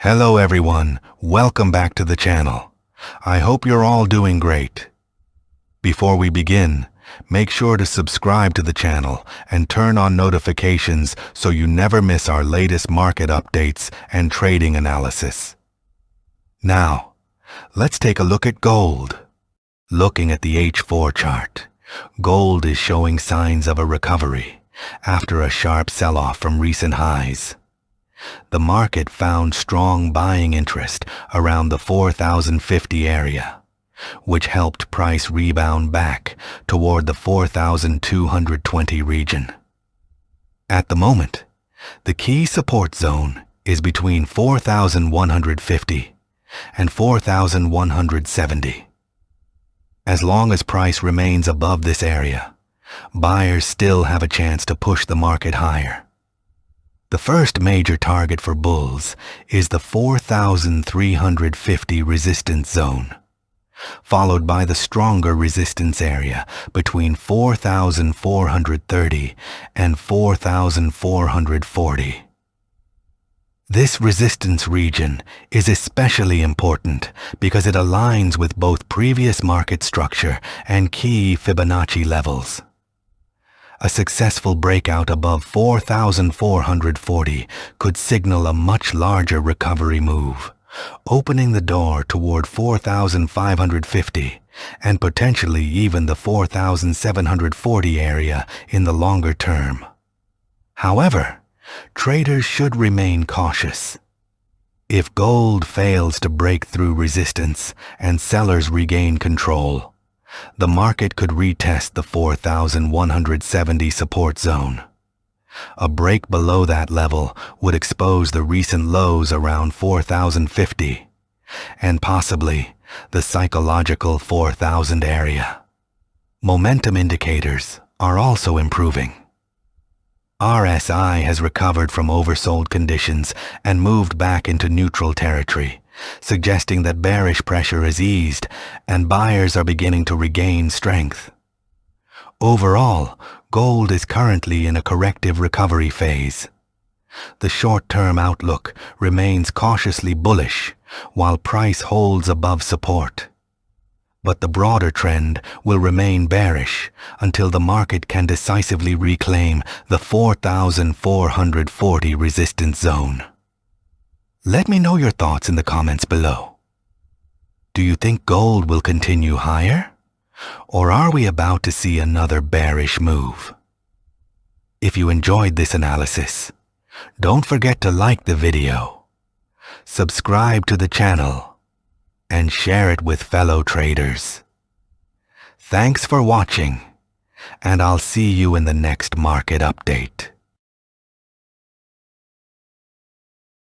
Hello everyone, welcome back to the channel. I hope you're all doing great. Before we begin, make sure to subscribe to the channel and turn on notifications so you never miss our latest market updates and trading analysis. Now, let's take a look at gold. Looking at the H4 chart, gold is showing signs of a recovery after a sharp sell-off from recent highs. The market found strong buying interest around the 4,050 area, which helped price rebound back toward the 4,220 region. At the moment, the key support zone is between 4,150 and 4,170. As long as price remains above this area, buyers still have a chance to push the market higher. The first major target for bulls is the 4,350 resistance zone, followed by the stronger resistance area between 4,430 and 4,440. This resistance region is especially important because it aligns with both previous market structure and key Fibonacci levels. A successful breakout above 4,440 could signal a much larger recovery move, opening the door toward 4,550 and potentially even the 4,740 area in the longer term. However, traders should remain cautious. If gold fails to break through resistance and sellers regain control, the market could retest the 4,170 support zone. A break below that level would expose the recent lows around 4,050 and possibly the psychological 4,000 area. Momentum indicators are also improving. RSI has recovered from oversold conditions and moved back into neutral territory, suggesting that bearish pressure is eased and buyers are beginning to regain strength. Overall, gold is currently in a corrective recovery phase. The short-term outlook remains cautiously bullish while price holds above support. But the broader trend will remain bearish until the market can decisively reclaim the 4,440 resistance zone. Let me know your thoughts in the comments below. Do you think gold will continue higher? Or are we about to see another bearish move? If you enjoyed this analysis, don't forget to like the video, subscribe to the channel, and share it with fellow traders. Thanks for watching, and I'll see you in the next market update.